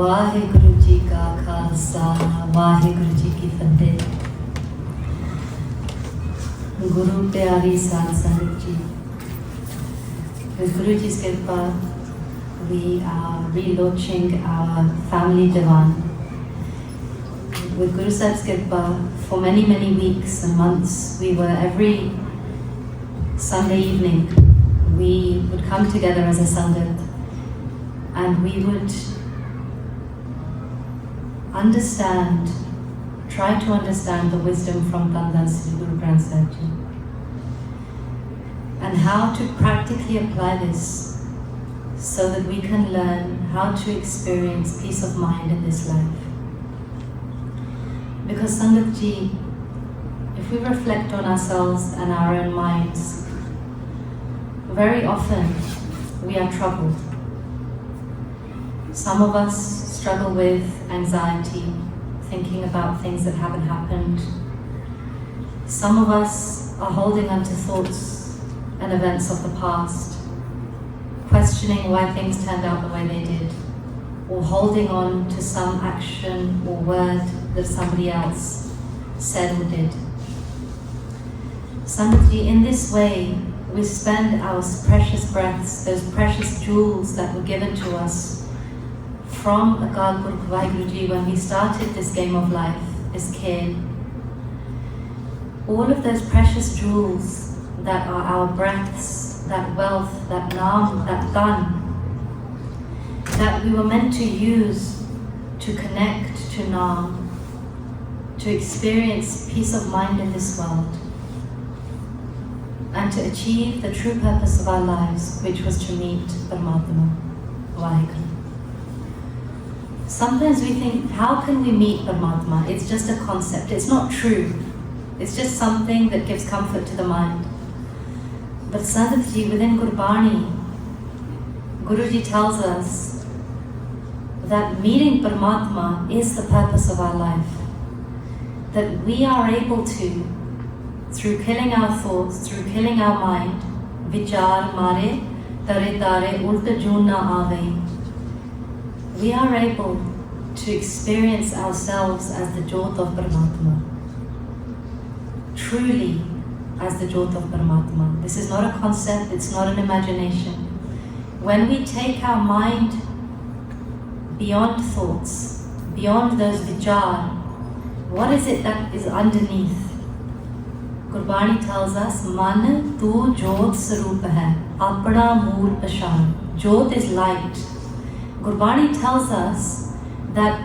ਵਾਹਿਗੁਰੂ ਜੀ ਕਾ ਖਾਲਸਾ ਵਾਹਿਗੁਰੂ ਜੀ ਕੀ ਫਤਿਹ। ਗੁਰੂ ਪਿਆਰੀ ਸਾਧ ਸੰਗਤ ਜੀ, with Guruji's Kripa, we are relaunching our family Divan. With Guru Sahib's Kripa, for many weeks and months, we were every Sunday evening, we would come together as a Sangat and we would try to understand the wisdom from Tandan Sri Guru Granth Sahib Ji and how to practically apply this so that we can learn how to experience peace of mind in this life. Because Sangat Ji, if we reflect on ourselves and our own minds, very often we are troubled. Some of us struggle with anxiety, thinking about things that haven't happened. Some of us are holding on to thoughts and events of the past, questioning why things turned out the way they did, or holding on to some action or word that somebody else said or did. Sangatji, in this way, we spend our precious breaths, those precious jewels that were given to us from Akal Purkh Vaheguru Ji when we started this game of life as kid. All of those precious jewels that are our breaths, that wealth, that naam, that dhan, that we were meant to use to connect to naam, to experience peace of mind in this world, and to achieve the true purpose of our lives, which was to meet Paramatma, Vaheguru. Sometimes we think, how can we meet Paramatma? It's just a concept. It's not true. It's just something that gives comfort to the mind. But Sangatji, within Gurbani, Guruji tells us that meeting Paramatma is the purpose of our life. That we are able to, through killing our thoughts, through killing our mind, vichar mare, tare tare ulta joon na aave, we are able to experience ourselves as the Jyot of Paramatma. Truly as the Jyot of Paramatma. This is not a concept, it's not an imagination. When we take our mind beyond thoughts, beyond those vichar, what is it that is underneath? Gurbani tells us, Man tu Jyot Sarup hai, apna mool pashan. Jyot is light. Gurbani tells us that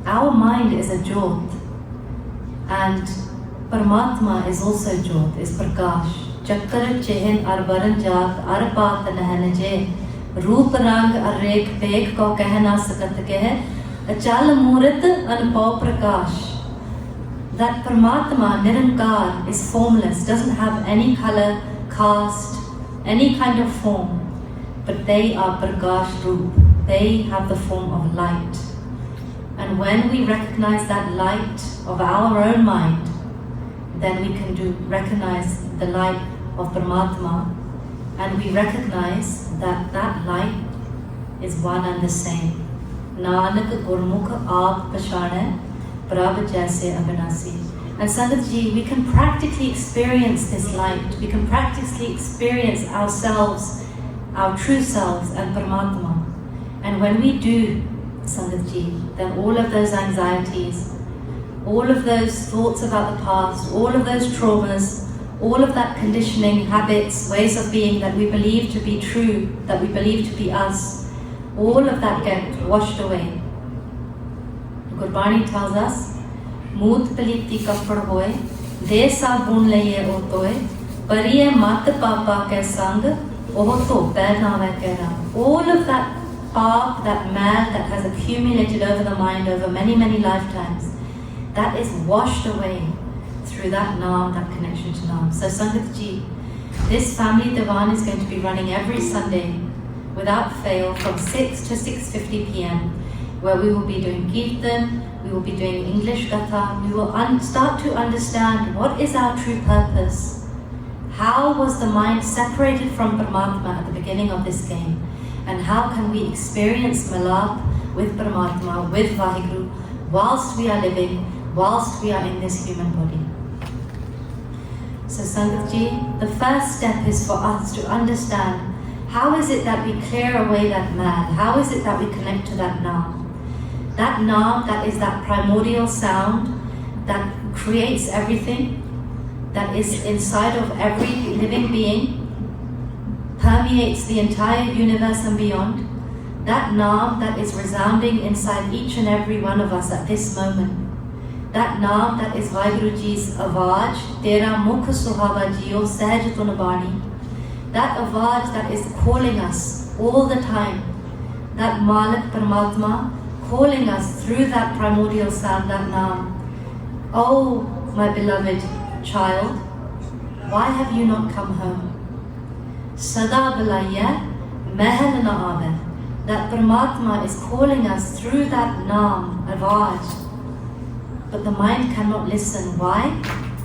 our mind is a Jyot and Paramatma is also Jyot, is Prakash. Chakkar chehen arbaran jaat arpat nahanje roop rang arrek pek ko kehna sakat keh achal murat anpau prakash. That Paramatma, Nirankar, is formless, doesn't have any color, caste, any kind of form. But they are Prakash Roop. They have the form of light. And when we recognize that light of our own mind, then we can recognize the light of Paramatma, and we recognize that that light is one and the same. Nanak Gurmukh aap pashane, Prabh jaise abhinasi. And Sangatji, we can practically experience this light. We can practically experience ourselves, our true selves and Paramatma. And when we do, Sangatji, then all of those anxieties, all of those thoughts about the past, all of those traumas, all of that conditioning, habits, ways of being that we believe to be true, that we believe to be us, all of that get washed away. Gurbani tells us, Moot paliti kapad hoye, de sabun laye otoe, pariye mat papa ke sang, all of that paap, that mal that has accumulated over the mind over many lifetimes, that is washed away through that naam, that connection to naam. So Sangatji, this family Divan is going to be running every Sunday without fail from 6 to 6:50 p.m. where we will be doing Kirtan, we will be doing English Gatha, we will start to understand what is our true purpose. How was the mind separated from Paramatma at the beginning of this game? and how can we experience Malap with Paramatma, with Vaheguru, whilst we are living, whilst we are in this human body. So Sangat Ji, the first step is for us to understand how is it that we clear away that mad? How is it that we connect to that Naam? That Naam, that is that primordial sound that creates everything, that is inside of every living being, permeates the entire universe and beyond. That Naam that is resounding inside each and every one of us at this moment. That Naam that is Vaheguru Ji's Awaaj, Tera Mukh Suhava Jiyo Sahaj Tun Bani. That Awaaj that is calling us all the time. That Malik Paramatma calling us through that primordial sound, that Naam. Oh, my beloved child, why have you not come home? Sada Balaya Mahal na Ave. That Paramatma is calling us through that Naam, Awaaj. But the mind cannot listen. Why?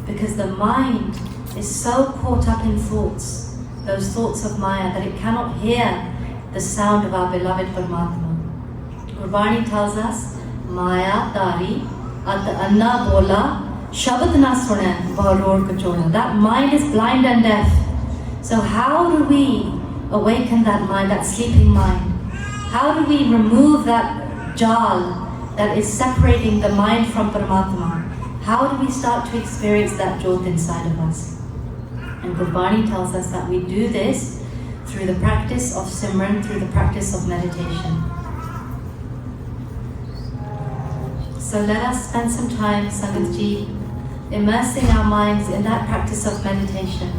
Because the mind is so caught up in thoughts, those thoughts of Maya, that it cannot hear the sound of our beloved Paramatma. Gurbani tells us, Maya Dari at Anna Bola Shabad na Sunen Baror Kachoda. That mind is blind and deaf. So how do we awaken that mind, that sleeping mind? How do we remove that jal that is separating the mind from Paramatma? How do we start to experience that jyot inside of us? And Gurbani tells us that we do this through the practice of Simran, through the practice of meditation. So let us spend some time, Sangat Ji, immersing our minds in that practice of meditation.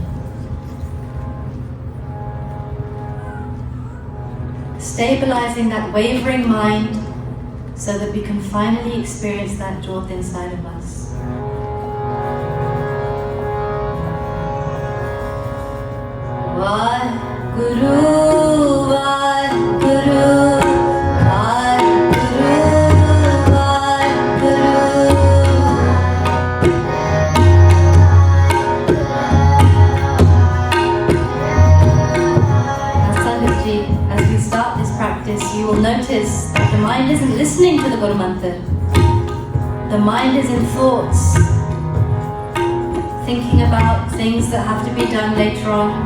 Stabilizing that wavering mind so that we can finally experience that jyot inside of us. Vaheguru, Vaheguru, Vaheguru, you will notice that the mind isn't listening to the Guru Mantra. The mind is in thoughts, thinking about things that have to be done later on,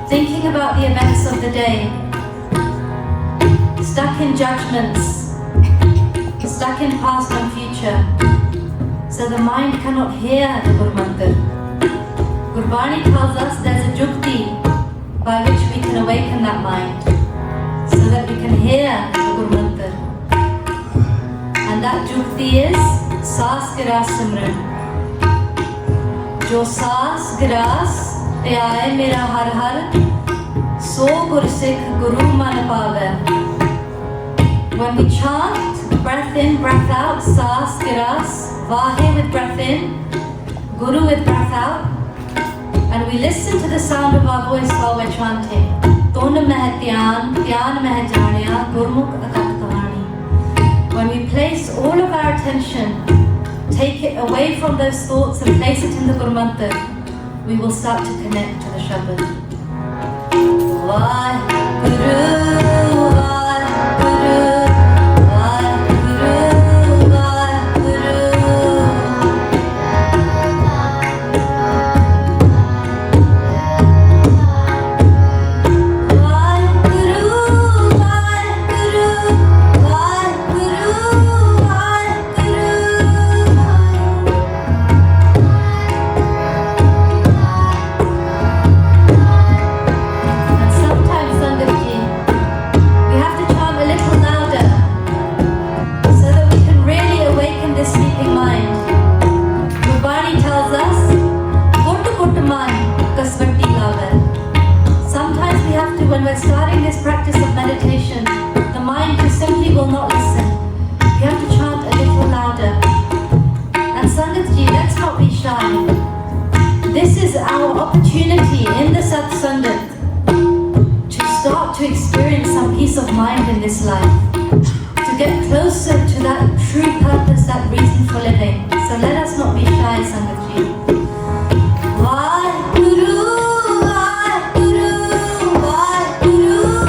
thinking about the events of the day, stuck in judgments, stuck in past and future. So the mind cannot hear the Guru Mantra. Gurbani tells us there's a jukti by which we can awaken that mind, so that we can hear the Guru Mantra. And that jukti is Saas Giras Simran. Jo saas giras te aaye mera har har, so Gur Sikh Guru man paave. When we chant breath in, breath out, Saas Giras, Vahe with breath in, Guru with breath out, and we listen to the sound of our voice while we're chanting. When we place all of our attention, take it away from those thoughts and place it in the Guru Mantra, we will start to connect to the Shabad. Vaheguru, Vaheguru, Vaheguru, when we're starting this practice of meditation, the mind just simply will not listen. You have to chant a little louder. And Sangat Ji, let's not be shy. This is our opportunity in the Satsangat to start to experience some peace of mind in this life, to get closer to that true purpose, that reason for living. So let us not be shy, Sangat Ji. Vaheguru, Vaheguru, Vaheguru.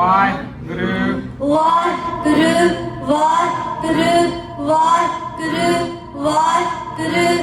Waheguru Waheguru Waheguru Waheguru